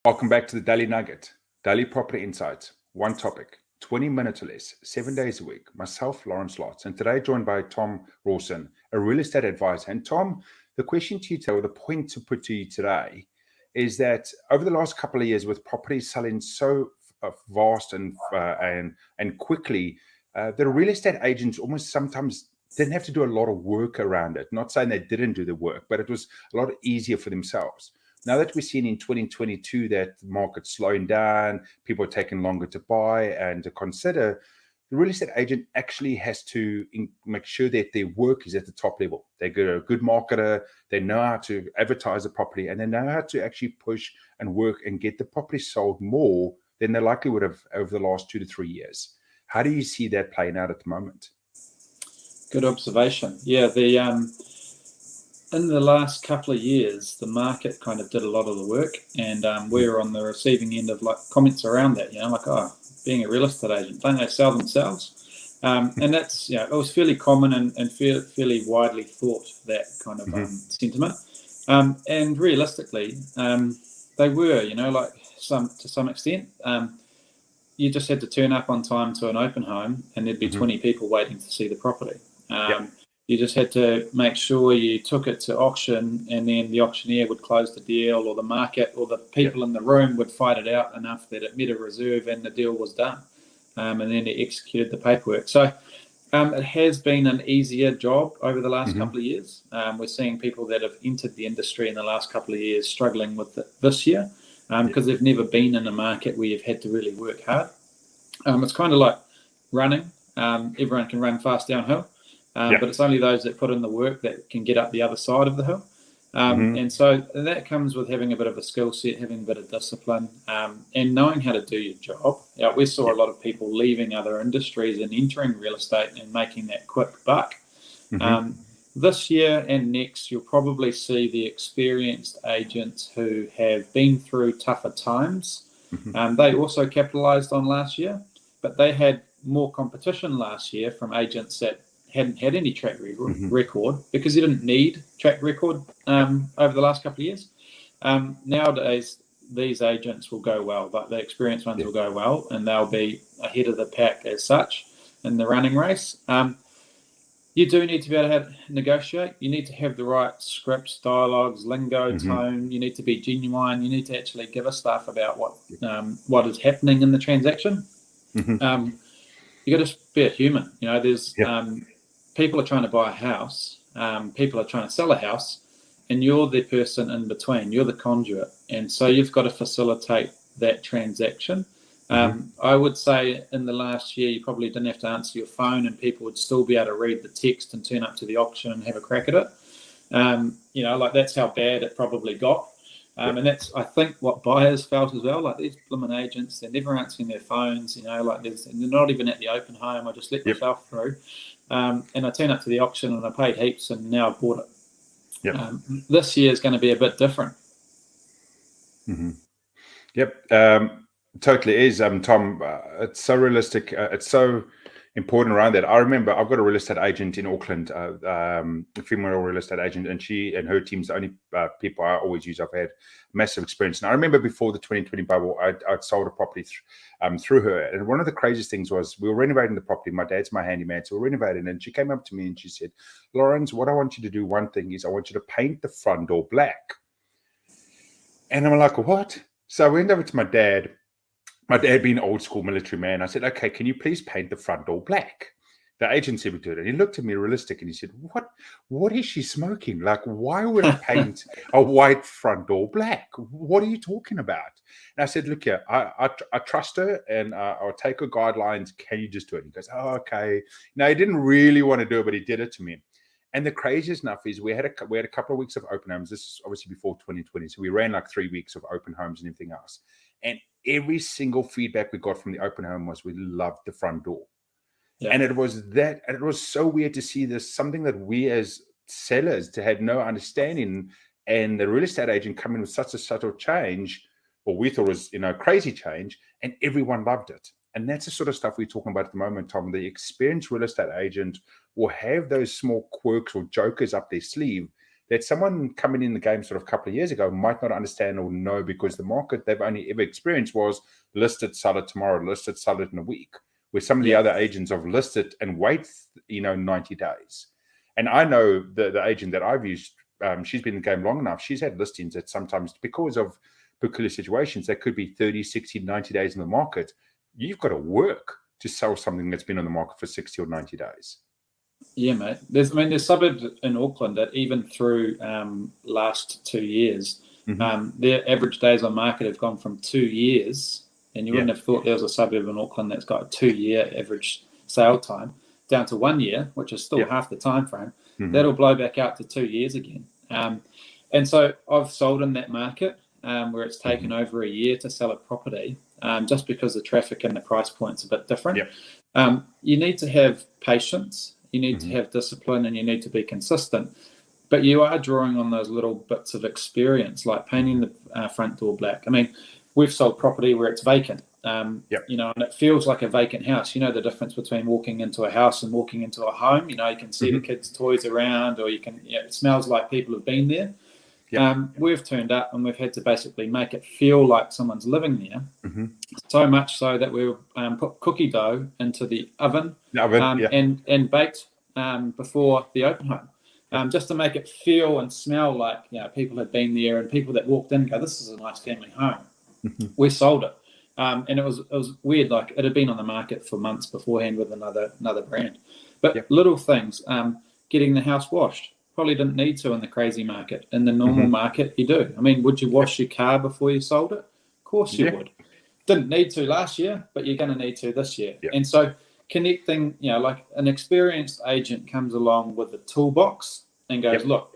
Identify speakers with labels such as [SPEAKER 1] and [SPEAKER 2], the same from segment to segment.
[SPEAKER 1] Welcome back to the Daily Nugget, Daily Property Insights. One topic, 20 minutes or less, 7 days a week. Myself, Lotze, and today joined by Tom Rawson, a real estate advisor. And Tom, the question to you today, or the point to put to you today, is that over the last couple of years, with properties selling so vast and quickly, the real estate agents almost sometimes didn't have to do a lot of work around it. Not saying they didn't do the work, but it was a lot easier for themselves. Now that we're seeing in 2022 that the market's slowing down, people are taking longer to buy and to consider, the real estate agent actually has to make sure that their work is at the top level. They're a good marketer, they know how to advertise the property, and they know how to actually push and work and get the property sold more than they likely would have over the last 2 to 3 years. How do you see that playing out at the moment?
[SPEAKER 2] Good observation. Yeah, in the last couple of years, the market kind of did a lot of the work, and we're on the receiving end of like comments around that. Like, oh, being a real estate agent, don't they sell themselves? And that's, it was fairly common and fairly widely thought, that kind of sentiment. And realistically, they were, like to some extent. You just had to turn up on time to an open home, and there'd be 20 people waiting to see the property. You just had to make sure you took it to auction, and then the auctioneer would close the deal, or the market or the people in the room would fight it out enough that it met a reserve and the deal was done. And then they executed the paperwork. So it has been an easier job over the last couple of years. We're seeing people that have entered the industry in the last couple of years struggling with it this year because they've never been in a market where you've had to really work hard. It's kind of like running. Everyone can run fast downhill. But it's only those that put in the work that can get up the other side of the hill. And so that comes with having a bit of a skill set, having a bit of discipline, and knowing how to do your job. We saw a lot of people leaving other industries and entering real estate and making that quick buck. This year and next, you'll probably see the experienced agents who have been through tougher times. They also capitalized on last year, but they had more competition last year from agents that hadn't had any track record because you didn't need track record over the last couple of years. Nowadays, these agents will go well, but the experienced ones will go well, and they'll be ahead of the pack as such in the running race. You do need to be able to negotiate. You need to have the right scripts, dialogues, lingo, tone. You need to be genuine. You need to actually give a stuff about what is happening in the transaction. You got to be a human. There's people are trying to buy a house, people are trying to sell a house, and you're the person in between. You're the conduit, and so you've got to facilitate that transaction. I would say in the last year, you probably didn't have to answer your phone, and people would still be able to read the text and turn up to the auction and have a crack at it. Like that's how bad it probably got. And that's, I think, what buyers felt as well. Like these blooming agents, they're never answering their phones. They're not even at the open home. I just let myself through, and I turn up to the auction and I paid heaps, and now I've bought it. This year is going to be a bit different.
[SPEAKER 1] Totally is, Tom. It's so realistic. It's so important around that. I remember I've got a real estate agent in Auckland, a female real estate agent, and she and her team's the only people I always use. I've had massive experience. And I remember before the 2020 bubble, I'd sold a property through her. And one of the craziest things was we were renovating the property. My dad's my handyman, so we're renovating. And she came up to me and she said, "Lawrence, what I want you to do, one thing is I want you to paint the front door black." And I'm like, "What?" So I went over to my dad. My dad being an old school military man, I said, "Okay, can you please paint the front door black?" The agent said we do it. And he looked at me realistic and he said, What is she smoking? Like, why would I paint a white front door black? What are you talking about? And I said, "Look here, I trust her and I'll take her guidelines. Can you just do it?" And he goes, "Oh, okay." No, he didn't really want to do it, but he did it to me. And the craziest enough is we had a couple of weeks of open homes. This is obviously before 2020. So we ran like 3 weeks of open homes and everything else. And every single feedback we got from the open home was we loved the front door. And it was so weird to see this, something that we as sellers had no understanding, and the real estate agent come in with such a subtle change, or we thought was, crazy change, and everyone loved it. And that's the sort of stuff we're talking about at the moment, Tom. The experienced real estate agent will have those small quirks or jokers up their sleeve that someone coming in the game sort of a couple of years ago might not understand or know, because the market they've only ever experienced was listed, sell it tomorrow, listed, sell it in a week, where some of the other agents have listed and wait, 90 days. And I know the agent that I've used, she's been in the game long enough. She's had listings that sometimes, because of peculiar situations, that could be 30, 60, 90 days in the market. You've got to work to sell something that's been on the market for 60 or 90 days.
[SPEAKER 2] Yeah, mate. There's suburbs in Auckland that even through last 2 years, their average days on market have gone from 2 years, and you wouldn't have thought there was a suburb in Auckland that's got a 2-year average sale time, down to 1 year, which is still half the time frame. That'll blow back out to 2 years again. And so I've sold in that market where it's taken over a year to sell a property, just because the traffic and the price point's a bit different. You need to have patience, you need to have discipline, and you need to be consistent. But you are drawing on those little bits of experience, like painting the front door black. I mean, we've sold property where it's vacant. And it feels like a vacant house. You know the difference between walking into a house and walking into a home. You can see the kids' toys around, or it smells like people have been there. We've turned up and we've had to basically make it feel like someone's living there. So much so that we put cookie dough into the oven, and baked before the open home, just to make it feel and smell like people had been there, and people that walked in go, "This is a nice family home." We sold it. And it was weird. Like, it had been on the market for months beforehand with another brand. But little things, getting the house washed, probably didn't need to in the crazy market. In the normal market, you do. I mean, would you wash your car before you sold it? Of course you would. Didn't need to last year, but you're going to need to this year. And so connecting, like an experienced agent comes along with the toolbox and goes, "Look,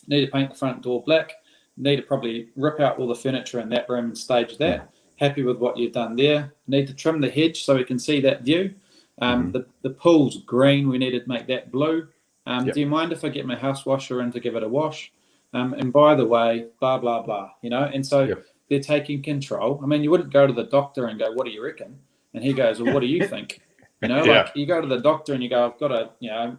[SPEAKER 2] need to paint the front door black, need to probably rip out all the furniture in that room and stage that. Happy with what you've done there. Need to trim the hedge so we can see that view. The pool's green. We need to make that blue. Do you mind if I get my house washer in to give it a wash? And by the way, blah, blah, blah, And so they're taking control. I mean, you wouldn't go to the doctor and go, "What do you reckon?" And he goes, "Well, what do you think?" Like, you go to the doctor and you go,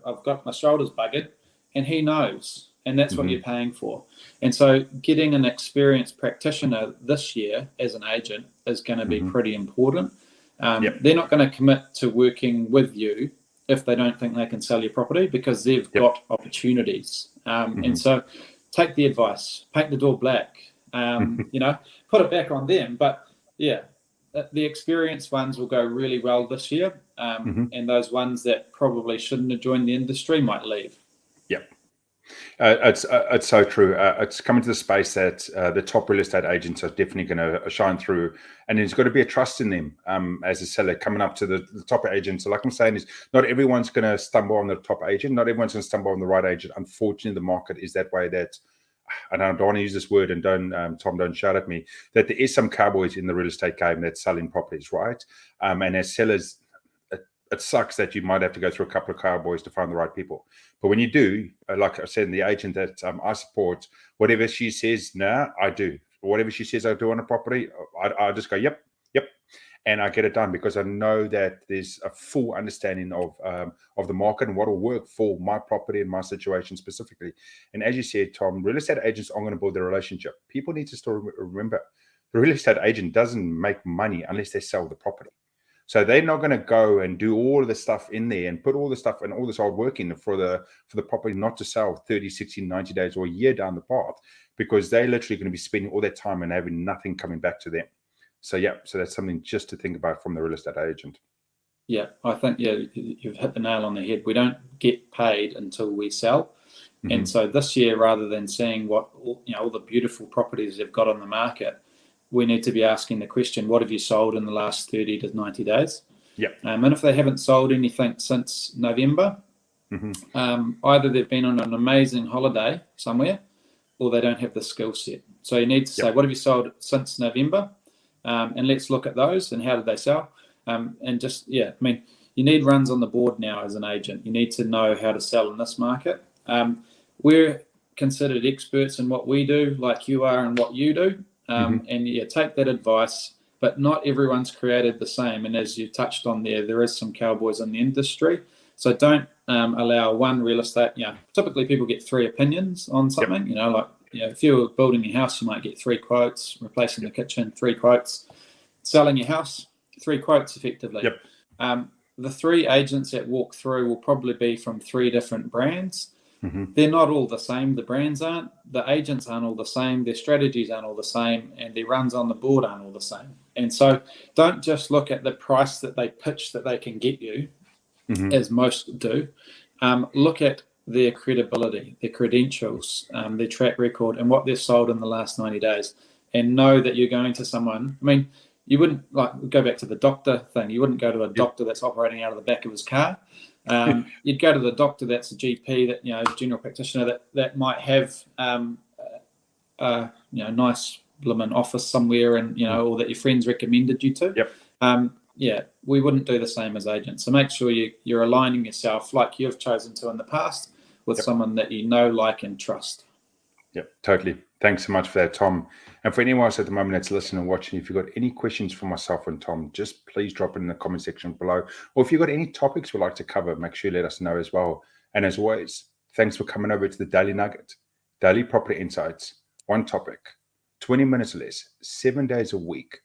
[SPEAKER 2] I've got my shoulders buggered, and he knows. And that's what you're paying for. And so getting an experienced practitioner this year as an agent is going to be pretty important. They're not going to commit to working with you if they don't think they can sell your property, because they've got opportunities. And so take the advice, paint the door black, put it back on them. But the experienced ones will go really well this year. And those ones that probably shouldn't have joined the industry might leave.
[SPEAKER 1] It's so true. It's coming to the space that the top real estate agents are definitely going to shine through, and there's got to be a trust in them as a seller coming up to the top agent. So like I'm saying, is not everyone's going to stumble on the top agent. Not everyone's going to stumble on the right agent. Unfortunately, the market is that way. That, and I don't want to use this word, and Tom, don't shout at me, that there is some cowboys in the real estate game that's selling properties, right? And as sellers, it sucks that you might have to go through a couple of cowboys to find the right people. But when you do, like I said, the agent that I support, whatever she says, I do. Whatever she says I do on a property, I just go, yep. And I get it done, because I know that there's a full understanding of the market and what will work for my property and my situation specifically. And as you said, Tom, real estate agents aren't going to build their relationship. People need to still remember, the real estate agent doesn't make money unless they sell the property. So they're not going to go and do all of the stuff in there and put all the stuff and all this hard work in for the property not to sell 30, 60, 90 days or a year down the path, because they're literally going to be spending all their time and having nothing coming back to them. So that's something just to think about from the real estate agent.
[SPEAKER 2] Yeah, I think you've hit the nail on the head. We don't get paid until we sell. And so this year, rather than seeing what all the beautiful properties they've got on the market, we need to be asking the question, what have you sold in the last 30 to 90 days? And if they haven't sold anything since November, either they've been on an amazing holiday somewhere, or they don't have the skill set. So you need to say, what have you sold since November? And let's look at those and how did they sell? And just, I mean, you need runs on the board now as an agent. You need to know how to sell in this market. We're considered experts in what we do, like you are in what you do. And take that advice, but not everyone's created the same. And as you touched on there is some cowboys in the industry. So don't allow one real estate. Typically people get 3 opinions on something. If you're building your house, you might get 3 quotes. Replacing the kitchen, 3 quotes. Selling your house, 3 quotes effectively. The 3 agents that walk through will probably be from 3 different brands. They're not all the same. The brands aren't. The agents aren't all the same. Their strategies aren't all the same. And their runs on the board aren't all the same. And so don't just look at the price that they pitch that they can get you, as most do. Look at their credibility, their credentials, their track record, and what they've sold in the last 90 days. And know that you're going to someone. I mean, you wouldn't go back to the doctor thing. You wouldn't go to a doctor that's operating out of the back of his car. You'd go to the doctor that's a GP, that general practitioner that might have nice blooming office somewhere, and or that your friends recommended you to. We wouldn't do the same as agents. So make sure you're aligning yourself like you've chosen to in the past with someone that you know, like, and trust.
[SPEAKER 1] Yep, totally. Thanks so much for that, Tom. And for anyone else at the moment that's listening and watching, if you've got any questions for myself and Tom, just please drop it in the comment section below. Or if you've got any topics we'd like to cover, make sure you let us know as well. And as always, thanks for coming over to the Daily Nugget. Daily property insights, one topic, 20 minutes or less, 7 days a week.